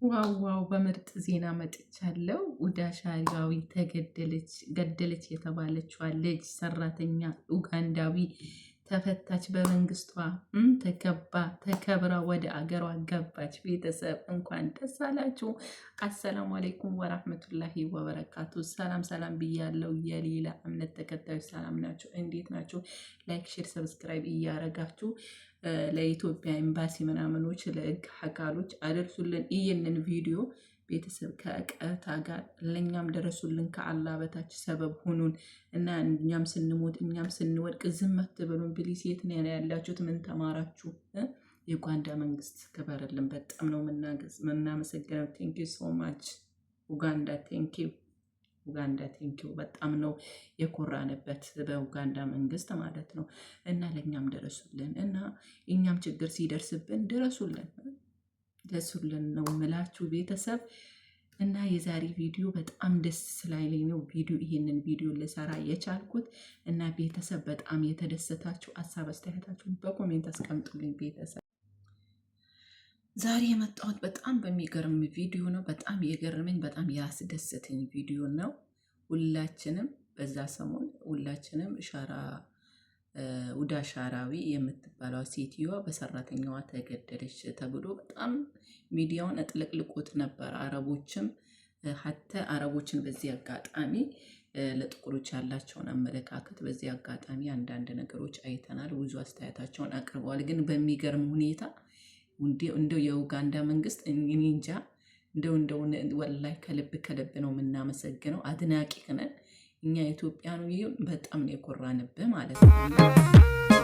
ዋው በምርጥ ዜና መጥቻለሁ። ኡዳሻሪያዊ ገደለች የተባለችዋ ልጅ ሰራተኛ ኡጋንዳዊ ተፈታች። በመንግስቷ ተከብራ ወደ አገሯ ገባች። ቤተሰብ እንኳን ደስ አላችሁ። አሰላሙ አለይኩም ወራህመቱላሂ ወበረካቱ። ሰላም ሰላም ብያለሁ። የሌላ እምነት ተከታዮች ሰላም ናቸው፣ እንዴት ናቸው? ላይክ፣ ሼር፣ ሰብስክራይብ እያረጋችሁ ለኢትዮጵያ ኤምባሲ ምናምኖች ለህግ አካሎች አደርሱልን ይህንን ቪዲዮ። ቤተሰብ ከእቀታ ጋር ለኛም ደረሱልን። ከአላህ በታች ሰበብ ሁኑን እና እኛም ስንሞት እኛም ስንወድቅ ዝም አትበሉን ፕሊስ። የት ነው ያላችሁት? ምን ተማራችሁ? የኡጋንዳ መንግስት ክበርልን። በጣም ነው የምናመሰግነው። ቴንክ ዩ ሶ ማች ኡጋንዳ። ቴንክ ዩ ኡጋንዳ ቴንኪው። በጣም ነው የኮራንበት በኡጋንዳ መንግስት ማለት ነው። እና ለኛም ደረሱልን እና እኛም ችግር ሲደርስብን ደረሱልን ነው ምላችሁ ቤተሰብ። እና የዛሬ ቪዲዮ በጣም ደስ ስላይለኝ ነው ይሄንን ቪዲዮ ልሰራ የቻልኩት። እና ቤተሰብ በጣም የተደሰታችሁ ሀሳብ አስተያየታችሁን በኮሜንት አስቀምጡልኝ ቤተሰብ። ዛሬ የመጣሁት በጣም በሚገርም ቪዲዮ ነው። በጣም የገረመኝ በጣም ያስደሰተኝ ቪዲዮ ነው። ሁላችንም በዛ ሰሞን ሁላችንም ኡዳሻራዊ የምትባለው ሴትዮዋ በሰራተኛዋ ተገደለች ተብሎ በጣም ሚዲያውን አጥለቅልቆት ነበር። አረቦችን በዚህ አጋጣሚ ለጥቁሮች ያላቸውን አመለካከት በዚህ አጋጣሚ አንዳንድ ነገሮች አይተናል። ብዙ አስተያየታቸውን አቅርበዋል። ግን በሚገርም ሁኔታ እንደው የኡጋንዳ መንግስት እንጃ እንደው ወላሂ ከልብ ነው የምናመሰግነው። አድናቂ ነን እኛ ኢትዮጵያኑ። ይሁን በጣም ነው የኮራንብህ ማለት ነው።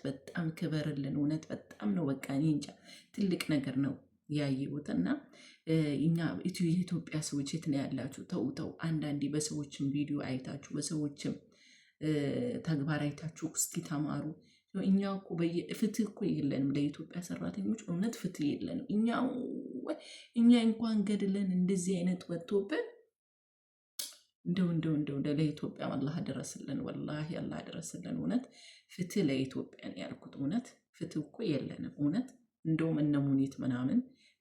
በጣም ክበርልን። እውነት በጣም ነው በቃ እኔ እንጃ ትልቅ ነገር ነው ያየሁት። እና እኛ የኢትዮጵያ ሰዎች የት ነው ያላችሁ? ተው አንዳንዴ በሰዎችም ቪዲዮ አይታችሁ በሰዎችም ተግባር አይታችሁ እስኪ ተማሩ። እኛ እኮ ፍትህ እኮ የለንም ለኢትዮጵያ ሰራተኞች፣ እውነት ፍትህ የለንም። እኛ እንኳን ገድለን እንደዚህ አይነት ወጥቶብን እንደው ለኢትዮጵያ አላህ ደረስልን። ወላሂ አላህ ደረስልን። እውነት ፍትህ ለኢትዮጵያ ነው ያልኩት። እውነት ፍትህ እኮ የለንም። እውነት እንደውም እነ ሙኒት ምናምን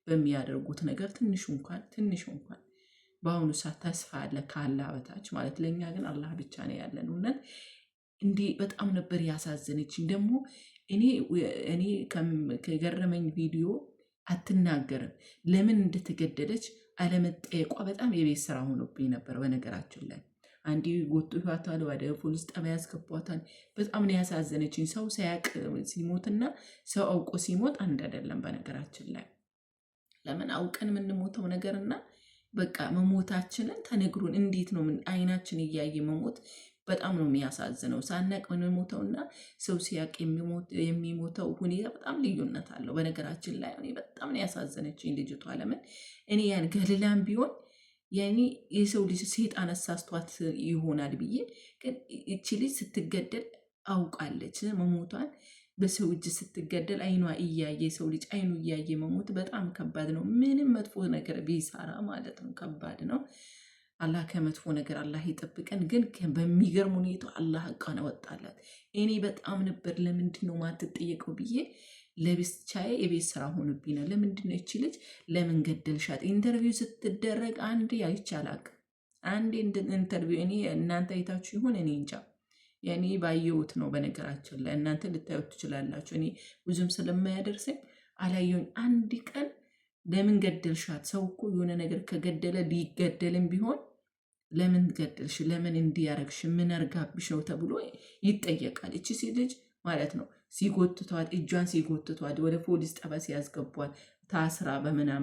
በሚያደርጉት ነገር ትንሽ እንኳን በአሁኑ ሰዓት ተስፋ አለ ከአላህ በታች ማለት። ለእኛ ግን አላህ ብቻ ነው ያለን። እውነት እንዲህ በጣም ነበር ያሳዘነችኝ። ደግሞ እኔ ከገረመኝ ቪዲዮ አትናገርም ለምን እንደተገደለች አለመጠየቋ በጣም የቤት ስራ ሆኖብኝ ነበር። በነገራችን ላይ አንዴ ጎትቷታል፣ ወደ ፖሊስ ጣቢያ ያስገቧታል። በጣም ነው ያሳዘነችኝ። ሰው ሳያውቅ ሲሞትና ሰው አውቆ ሲሞት አንድ አይደለም። በነገራችን ላይ ለምን አውቀን የምንሞተው ነገርና በቃ መሞታችንን ተነግሮን እንዴት ነው አይናችን እያየ መሞት በጣም ነው የሚያሳዝነው። ሳናቅ የምንሞተውና ሰው ሲያውቅ የሚሞተው ሁኔታ በጣም ልዩነት አለው። በነገራችን ላይ እኔ በጣም ነው ያሳዘነችኝ ልጅቷ። ለምን እኔ ያን ገልላም ቢሆን የሰው ልጅ ሴጣን አሳስቷት ይሆናል ብዬ፣ ግን እቺ ልጅ ስትገደል አውቃለች መሞቷን። በሰው እጅ ስትገደል አይኗ እያየ ሰው ልጅ አይኑ እያየ መሞት በጣም ከባድ ነው። ምንም መጥፎ ነገር ቢሰራ ማለት ነው ከባድ ነው። አላህ ከመጥፎ ነገር አላህ ይጠብቀን። ግን በሚገርም ሁኔታ አላህ ቃና ወጣላት። እኔ በጣም ነበር ለምንድን ነው ማትጠየቀው ብዬ ለብቻዬ የቤት ስራ ሆኖብኝ ነው። ለምንድን ነው እቺ ልጅ ለምን ገደልሻት? ኢንተርቪው ስትደረግ አንዴ አይቻላቅ አንዴ ኢንተርቪው እኔ እናንተ አይታችሁ ይሆን እኔ እንጃ። ያኔ ባየሁት ነው። በነገራችን ላይ እናንተ ልታዩት ትችላላችሁ። እኔ ብዙም ስለማያደርሰኝ አላየሁኝ። አንድ ቀን ለምን ገደልሻት? ሰው እኮ የሆነ ነገር ከገደለ ሊገደልም ቢሆን ለምን ገደልሽ? ለምን እንዲያረግሽ? ምን አርጋብሽ ነው ተብሎ ይጠየቃል። እቺ ሴት ልጅ ማለት ነው ሲጎትቷት፣ እጇን ሲጎትቷት ወደ ፖሊስ ጣቢያ ሲያስገቧት ታስራ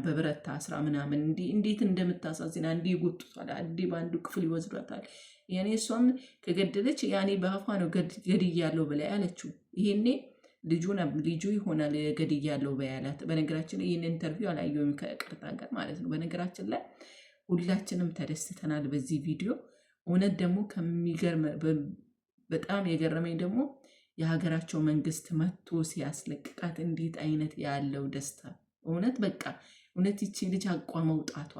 በብረት ታስራ ምናምን እንዴት እንደምታሳዝን አንዴ ይጎትቷል፣ አንዴ በአንዱ ክፍል ይወስዷታል። ያኔ እሷም ከገደለች ያኔ በአፏ ነው ገድያለሁ ብላ ያለችው። ይሄኔ ልጁ ይሆናል ገድያለሁ በያላት። በነገራችን ላይ ይህን ኢንተርቪው አላየሁም ከቅርታ ጋር ማለት ነው። በነገራችን ላይ ሁላችንም ተደስተናል በዚህ ቪዲዮ። እውነት ደግሞ በጣም የገረመኝ ደግሞ የሀገራቸው መንግስት መጥቶ ሲያስለቅቃት እንዴት አይነት ያለው ደስታ! እውነት በቃ እውነት ይቺ ልጅ አቋ መውጣቷ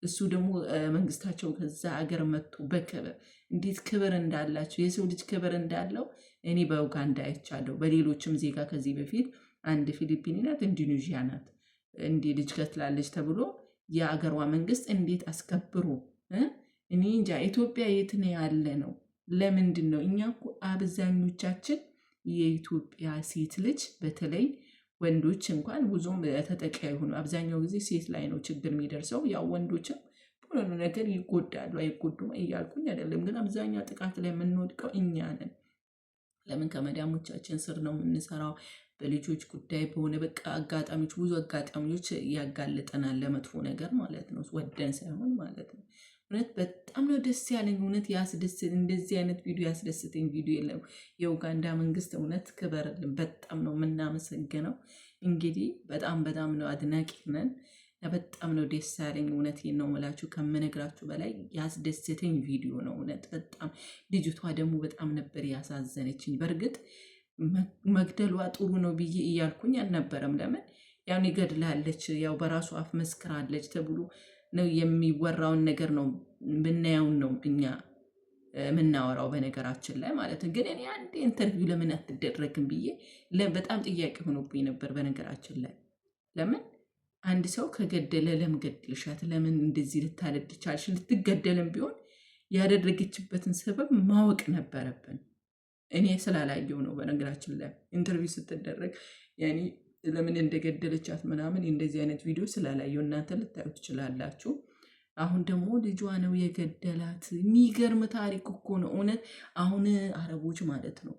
እሱ ደግሞ መንግስታቸው ከዛ ሀገር መጥቶ በክብር እንዴት ክብር እንዳላቸው የሰው ልጅ ክብር እንዳለው እኔ በኡጋንዳ አይቻለሁ። በሌሎችም ዜጋ ከዚህ በፊት አንድ ፊሊፒኒ ናት ኢንዶኔዥያ ናት እንዲህ ልጅ ከትላለች ተብሎ የአገሯ መንግስት እንዴት አስከብሮ እኔ እንጃ። ኢትዮጵያ የት ነው ያለ ነው? ለምንድን ነው እኛ እኮ አብዛኞቻችን የኢትዮጵያ ሴት ልጅ በተለይ ወንዶች እንኳን ብዙም ተጠቂ አይሆኑ። አብዛኛው ጊዜ ሴት ላይ ነው ችግር የሚደርሰው። ያው ወንዶችም ሁሉ ነገር ይጎዳሉ አይጎዱም እያልኩኝ አይደለም፣ ግን አብዛኛው ጥቃት ላይ የምንወድቀው እኛ ነን። ለምን? ከመዳሞቻችን ስር ነው የምንሰራው። በልጆች ጉዳይ በሆነ በቃ አጋጣሚዎች ብዙ አጋጣሚዎች ያጋልጠናል ለመጥፎ ነገር ማለት ነው፣ ወደን ሳይሆን ማለት ነው። እውነት በጣም ነው ደስ ያለኝ። እውነት ያስደስት እንደዚህ አይነት ቪዲዮ ያስደስተኝ ቪዲዮ የለም። የኡጋንዳ መንግስት እውነት ክበርልን። በጣም ነው የምናመሰግነው። እንግዲህ በጣም ነው አድናቂ ነን። በጣም ነው ደስ ያለኝ። እውነቴን ነው የምላችሁ፣ ከምነግራችሁ በላይ ያስደስተኝ ቪዲዮ ነው። እውነት በጣም ልጅቷ ደግሞ በጣም ነበር ያሳዘነችኝ። በእርግጥ መግደሏ ጥሩ ነው ብዬ እያልኩኝ አልነበረም። ለምን ያው ይገድላለች፣ ያው በራሱ አፍ መስክራለች ተብሎ ነው የሚወራውን ነገር ነው ብናየውን ነው እኛ የምናወራው በነገራችን ላይ ማለት ነው። ግን እኔ አንድ ኢንተርቪው ለምን አትደረግም ብዬ በጣም ጥያቄ ሆኖብኝ ነበር በነገራችን ላይ። ለምን አንድ ሰው ከገደለ ለምን ገደልሻት? ለምን እንደዚህ ልታለድ ቻልሽ? ልትገደልም ቢሆን ያደረገችበትን ሰበብ ማወቅ ነበረብን። እኔ ስላላየው ነው በነገራችን ላይ ኢንተርቪው ስትደረግ ያኔ ለምን እንደገደለቻት ምናምን እንደዚህ አይነት ቪዲዮ ስላላየው እናንተ ልታዩ ትችላላችሁ። አሁን ደግሞ ልጇ ነው የገደላት። የሚገርም ታሪክ እኮ ነው እውነት። አሁን አረቦች ማለት ነው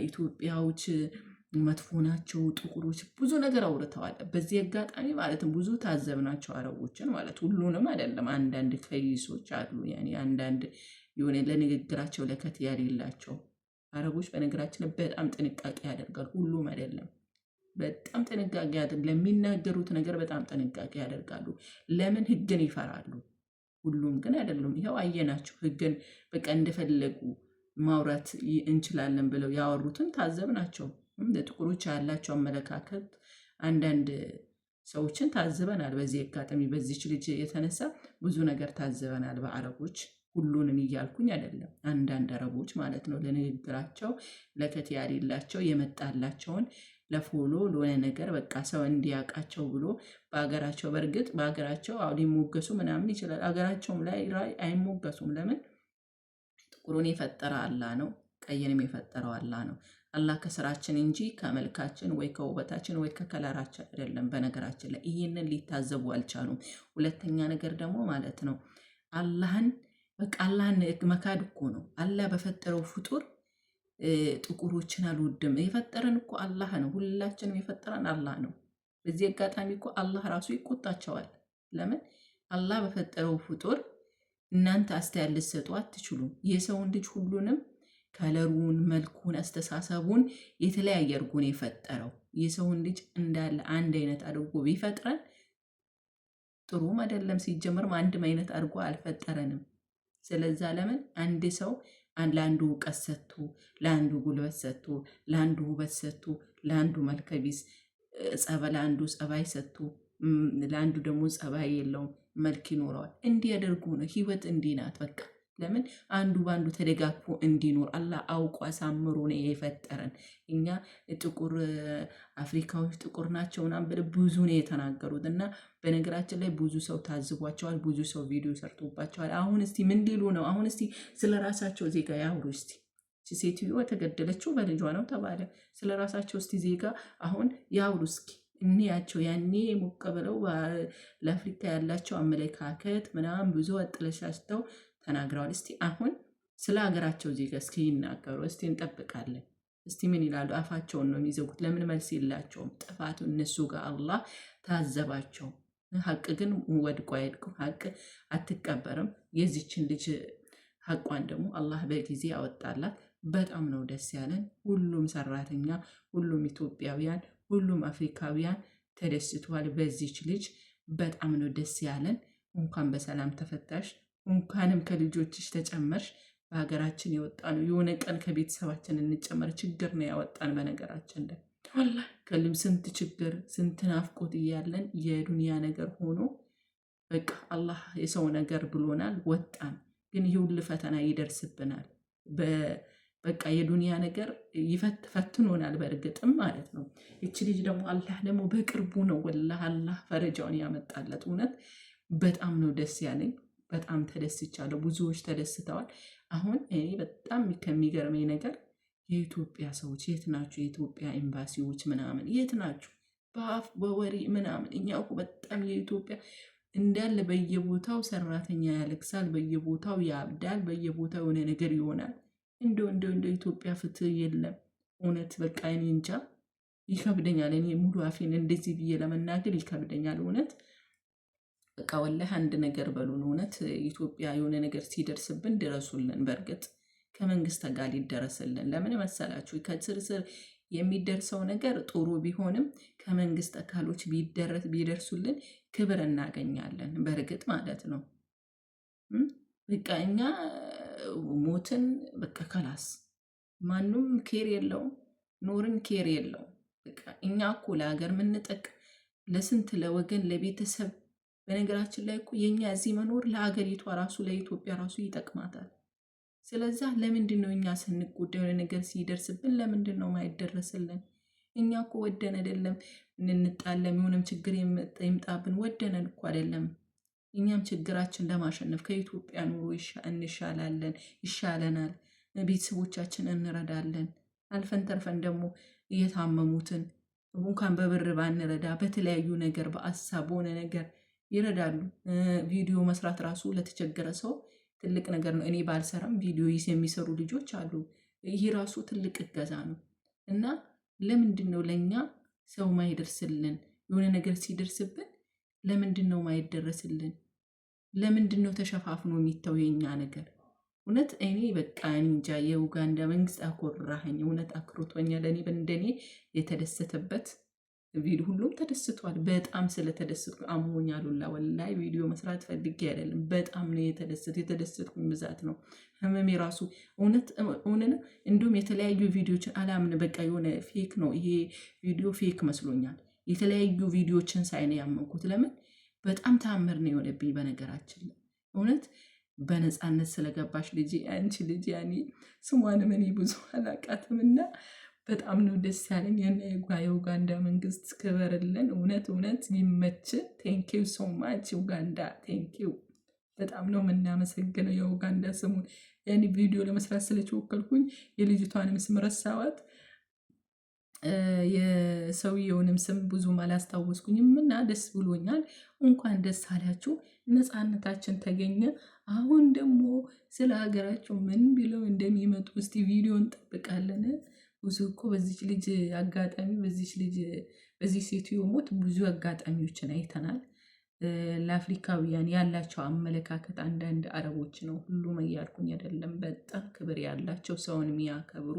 ኢትዮጵያዎች መጥፎ ናቸው፣ ጥቁሮች ብዙ ነገር አውርተዋል። በዚህ አጋጣሚ ማለትም ብዙ ታዘብናቸው አረቦችን ማለት ሁሉንም አይደለም። አንዳንድ ከይሶች አሉ ያኔ አንዳንድ የሆነ ለንግግራቸው ለከት ያሌላቸው አረቦች በነገራችን በጣም ጥንቃቄ ያደርጋል። ሁሉም አይደለም፣ በጣም ጥንቃቄ ለሚናገሩት ነገር በጣም ጥንቃቄ ያደርጋሉ። ለምን? ህግን ይፈራሉ። ሁሉም ግን አይደሉም። ይኸው አየናቸው። ህግን በቃ እንደፈለጉ ማውራት እንችላለን ብለው ያወሩትን ታዘብናቸው። ለጥቁሮች ያላቸው አመለካከት አንዳንድ ሰዎችን ታዝበናል። በዚህ አጋጣሚ በዚች ልጅ የተነሳ ብዙ ነገር ታዝበናል በአረቦች። ሁሉንም እያልኩኝ አይደለም፣ አንዳንድ አረቦች ማለት ነው ለንግግራቸው ለከት ያሌላቸው የመጣላቸውን ለፎሎ ለሆነ ነገር በቃ ሰው እንዲያውቃቸው ብሎ በሀገራቸው በእርግጥ በሀገራቸው ሊሞገሱ ምናምን ይችላል። ሀገራቸውም ላይ አይሞገሱም። ለምን? ጥቁሩን የፈጠረ አላህ ነው፣ ቀይንም የፈጠረው አላህ ነው። አላህ ከስራችን እንጂ ከመልካችን ወይ ከውበታችን ወይ ከከለራችን አይደለም። በነገራችን ላይ ይህንን ሊታዘቡ አልቻሉም። ሁለተኛ ነገር ደግሞ ማለት ነው አላህን በቃ አላህን መካድ እኮ ነው። አላህ በፈጠረው ፍጡር ጥቁሮችን አልወድም። የፈጠረን እኮ አላህ ነው። ሁላችንም የፈጠረን አላህ ነው። በዚህ አጋጣሚ እኮ አላህ ራሱ ይቆጣቸዋል። ለምን? አላህ በፈጠረው ፍጡር እናንተ አስተያየት ልትሰጡ አትችሉም። የሰውን ልጅ ሁሉንም ከለሩን፣ መልኩን፣ አስተሳሰቡን የተለያየ አድርጎ ነው የፈጠረው። የሰውን ልጅ እንዳለ አንድ አይነት አድርጎ ቢፈጥረን ጥሩም አይደለም። ሲጀመርም አንድም አይነት አድርጎ አልፈጠረንም። ስለዛ ለምን አንድ ሰው ለአንዱ እውቀት ሰጥቶ፣ ለአንዱ ጉልበት ሰጥቶ፣ ለአንዱ ውበት ሰጥቶ፣ ለአንዱ መልከቢስ ለአንዱ ጸባይ ሰጥቶ፣ ለአንዱ ደግሞ ጸባይ የለውም መልክ ይኖረዋል። እንዲህ ያደርጉ ነው። ህይወት እንዲህ ናት በቃ። ለምን? አንዱ በአንዱ ተደጋግፎ እንዲኖር አላህ አውቆ አሳምሮ ነው የፈጠረን። እኛ ጥቁር አፍሪካዎች ጥቁር ናቸው ምናምን ብለው ብዙ ነው የተናገሩት እና በነገራችን ላይ ብዙ ሰው ታዝቧቸዋል። ብዙ ሰው ቪዲዮ ሰርቶባቸዋል። አሁን እስቲ ምን ሊሉ ነው? አሁን እስቲ ስለ ራሳቸው ዜጋ ያውሩ እስቲ። ሴትዮ የተገደለችው በልጇ ነው ተባለ። ስለ ራሳቸው እስቲ ዜጋ አሁን ያውሩ እስኪ እንያቸው። ያኔ ሞቀ ብለው ለአፍሪካ ያላቸው አመለካከት ምናምን ብዙ አጥለሻሽተው ተናግረዋል። እስቲ አሁን ስለ ሀገራቸው ዜጋ እስኪ ይናገሩ። እስቲ እንጠብቃለን። እስቲ ምን ይላሉ? አፋቸውን ነው የሚዘጉት። ለምን መልስ የላቸውም? ጥፋቱ እነሱ ጋር አላህ ታዘባቸው። ሀቅ ግን ወድቆ አይድቅም። ሀቅ አትቀበርም። የዚችን ልጅ ሀቋን ደግሞ አላህ በጊዜ ያወጣላት። በጣም ነው ደስ ያለን። ሁሉም ሰራተኛ፣ ሁሉም ኢትዮጵያውያን፣ ሁሉም አፍሪካውያን ተደስቷል በዚች ልጅ። በጣም ነው ደስ ያለን። እንኳን በሰላም ተፈታሽ፣ እንኳንም ከልጆችሽ ተጨመርሽ። በሀገራችን የወጣ ነው። የሆነ ቀን ከቤተሰባችን እንጨመር ችግር ነው ያወጣን። በነገራችን ላይ ከልም ስንት ችግር ስንት ናፍቆት እያለን የዱንያ ነገር ሆኖ በቃ አላህ የሰው ነገር ብሎናል ወጣን። ግን ይህ ሁሉ ፈተና ይደርስብናል። በቃ የዱንያ ነገር ፈትኖናል በእርግጥም ማለት ነው። እቺ ልጅ ደግሞ አላህ ደግሞ በቅርቡ ነው ወላሂ አላህ ፈረጃውን ያመጣለት። እውነት በጣም ነው ደስ ያለኝ። በጣም ተደስቻለሁ። ብዙዎች ተደስተዋል። አሁን እኔ በጣም ከሚገርመኝ ነገር የኢትዮጵያ ሰዎች የት ናቸው? የኢትዮጵያ ኤምባሲዎች ምናምን የት ናቸው? በአፍ በወሬ ምናምን እኛ እኮ በጣም የኢትዮጵያ እንዳለ በየቦታው ሰራተኛ ያለቅሳል፣ በየቦታው ያብዳል፣ በየቦታው የሆነ ነገር ይሆናል። እንደ ኢትዮጵያ ፍትህ የለም። እውነት በቃ እኔ እንጃ ይከብደኛል። እኔ ሙሉ አፌን እንደዚህ ብዬ ለመናገር ይከብደኛል። እውነት በቃ ወላሂ አንድ ነገር በሉን። እውነት ኢትዮጵያ የሆነ ነገር ሲደርስብን ድረሱልን። በእርግጥ ከመንግስት ጋር ሊደረስልን። ለምን መሰላችሁ? ከስርስር የሚደርሰው ነገር ጥሩ ቢሆንም ከመንግስት አካሎች ቢደርሱልን ክብር እናገኛለን። በእርግጥ ማለት ነው። በቃ እኛ ሞትን በቃ ከላስ ማንም ኬር የለውም፣ ኖርን ኬር የለውም። በቃ እኛ እኮ ለሀገር ምንጠቅ ለስንት ለወገን ለቤተሰብ። በነገራችን ላይ እኮ የኛ እዚህ መኖር ለሀገሪቷ ራሱ ለኢትዮጵያ ራሱ ይጠቅማታል። ስለዛ ለምንድን ነው እኛ ስንጎዳ የሆነ ነገር ሲደርስብን ለምንድን ነው ማይደረስልን? እኛ እኮ ወደን አይደለም እንጣለም፣ የሆነም ችግር ይምጣብን ወደነን እኮ አይደለም። እኛም ችግራችን ለማሸነፍ ከኢትዮጵያ ኑሮ እንሻላለን፣ ይሻለናል፣ ቤተሰቦቻችን እንረዳለን። አልፈን ተርፈን ደግሞ እየታመሙትን እንኳን በብር ባንረዳ በተለያዩ ነገር በአሳብ በሆነ ነገር ይረዳሉ። ቪዲዮ መስራት ራሱ ለተቸገረ ሰው ትልቅ ነገር ነው። እኔ ባልሰራም ቪዲዮ የሚሰሩ ልጆች አሉ። ይህ ራሱ ትልቅ እገዛ ነው። እና ለምንድን ነው ለእኛ ሰው ማይደርስልን? የሆነ ነገር ሲደርስብን ለምንድን ነው ማይደረስልን? ለምንድን ነው ተሸፋፍኖ የሚተው የኛ ነገር? እውነት እኔ በቃ እንጃ። የኡጋንዳ መንግስት አኮራኸኝ። እውነት አክሮቶኛል። እኔ እንደኔ የተደሰተበት ቪዲዮ ሁሉም ተደስቷል። በጣም ስለተደሰትኩ አሞኛል ሁላ ወላሂ። ቪዲዮ መስራት ፈልጌ አይደለም፣ በጣም ነው የተደሰትኩኝ ብዛት ነው ህመሜ ራሱ እውነት ነው። እንዲሁም የተለያዩ ቪዲዮችን አላምን በቃ የሆነ ፌክ ነው ይሄ ቪዲዮ ፌክ መስሎኛል። የተለያዩ ቪዲዮችን ሳይ ነው ያመንኩት። ለምን በጣም ተአምር ነው የሆነብኝ። በነገራችን ላይ እውነት በነፃነት ስለገባሽ ልጅ አንቺ ልጅ ያኔ ስሟንም እኔ ብዙ አላቃትምና በጣም ነው ደስ ያለኝ። የኡጋንዳ መንግስት ክበርልን። እውነት ይመች። ቴንኪው ሶ ማች ኡጋንዳ ቴንኪው። በጣም ነው የምናመሰግነው የኡጋንዳ ስሙን። ያኔ ቪዲዮ ለመስራት ስለተወከልኩኝ የልጅቷንም ስም ረሳዋት፣ የሰውየውንም ስም ብዙም አላስታወስኩኝም እና ደስ ብሎኛል። እንኳን ደስ አላችሁ፣ ነፃነታችን ተገኘ። አሁን ደግሞ ስለ ሀገራቸው ምን ብለው እንደሚመጡ እስቲ ቪዲዮ እንጠብቃለን። ብዙ እኮ በዚች ልጅ አጋጣሚ በዚህ ሴትዮ ሞት ብዙ አጋጣሚዎችን አይተናል። ለአፍሪካውያን ያላቸው አመለካከት አንዳንድ አረቦች ነው፣ ሁሉም እያልኩኝ አይደለም። በጣም ክብር ያላቸው ሰውን የሚያከብሩ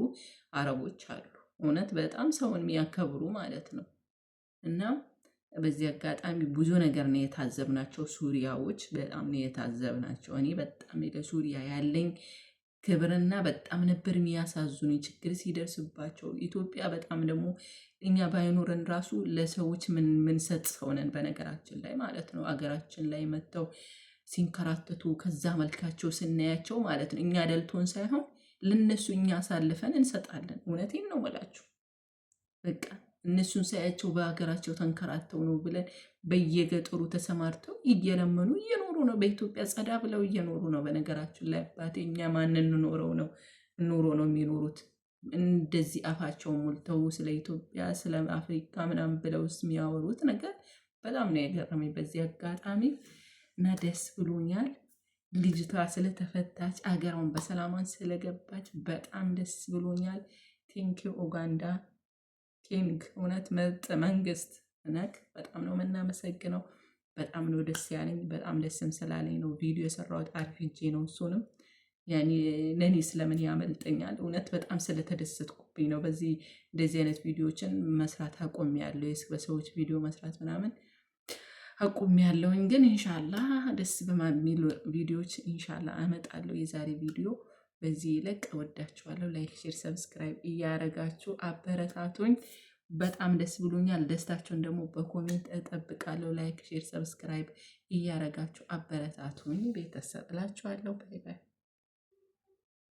አረቦች አሉ። እውነት በጣም ሰውን የሚያከብሩ ማለት ነው። እና በዚህ አጋጣሚ ብዙ ነገር ነው የታዘብናቸው። ሱሪያዎች በጣም ነው የታዘብናቸው። እኔ በጣም ለሱሪያ ያለኝ ክብርና በጣም ነበር የሚያሳዝኑ ችግር ሲደርስባቸው። ኢትዮጵያ በጣም ደግሞ እኛ ባይኖረን ራሱ ለሰዎች ምንሰጥ ሰውነን በነገራችን ላይ ማለት ነው። አገራችን ላይ መጥተው ሲንከራተቱ ከዛ መልካቸው ስናያቸው ማለት ነው እኛ ደልቶን ሳይሆን ለነሱ እኛ አሳልፈን እንሰጣለን። እውነቴን ነው የምላችሁ። በቃ እነሱን ሳያቸው በሀገራቸው ተንከራተው ነው ብለን በየገጠሩ ተሰማርተው እየለመኑ እየኖሩ ነው። በኢትዮጵያ ጸዳ ብለው እየኖሩ ነው። በነገራችን ላይ አባቴ እኛ ማንን ኑሮ ነው የሚኖሩት? እንደዚህ አፋቸው ሞልተው ስለ ኢትዮጵያ ስለ አፍሪካ ምናምን ብለው የሚያወሩት ነገር በጣም ነው የገረመኝ በዚህ አጋጣሚ እና ደስ ብሎኛል። ልጅቷ ስለተፈታች አገሯን በሰላማን ስለገባች በጣም ደስ ብሎኛል። ቴንኪው ኡጋንዳ ኪንግ። እውነት ምርጥ መንግስት ነክ። በጣም ነው የምናመሰግነው። በጣም ነው ደስ ያለኝ። በጣም ደስም ስላለኝ ነው ቪዲዮ የሰራሁት። አርፍጄ ነው እሱንም ያኔ ለኔ ስለምን ያመልጠኛል። እውነት በጣም ስለተደሰትኩብኝ ነው። እንደዚህ አይነት ቪዲዮዎችን መስራት አቆሚያለሁ። በሰዎች ቪዲዮ መስራት ምናምን አቆሚያለሁኝ። ግን ኢንሻአላህ ደስ በሚሉ ቪዲዮዎች ኢንሻአላህ አመጣለሁ። የዛሬ ቪዲዮ በዚህ ይለቅ። እወዳችኋለሁ። ላይክ፣ ሼር፣ ሰብስክራይብ እያረጋችሁ አበረታቱኝ። በጣም ደስ ብሎኛል። ደስታችሁን ደግሞ በኮሜንት እጠብቃለሁ። ላይክ፣ ሼር፣ ሰብስክራይብ እያረጋችሁ አበረታቱኝ። ቤተሰብ እላችኋለሁ። ባይ ባይ።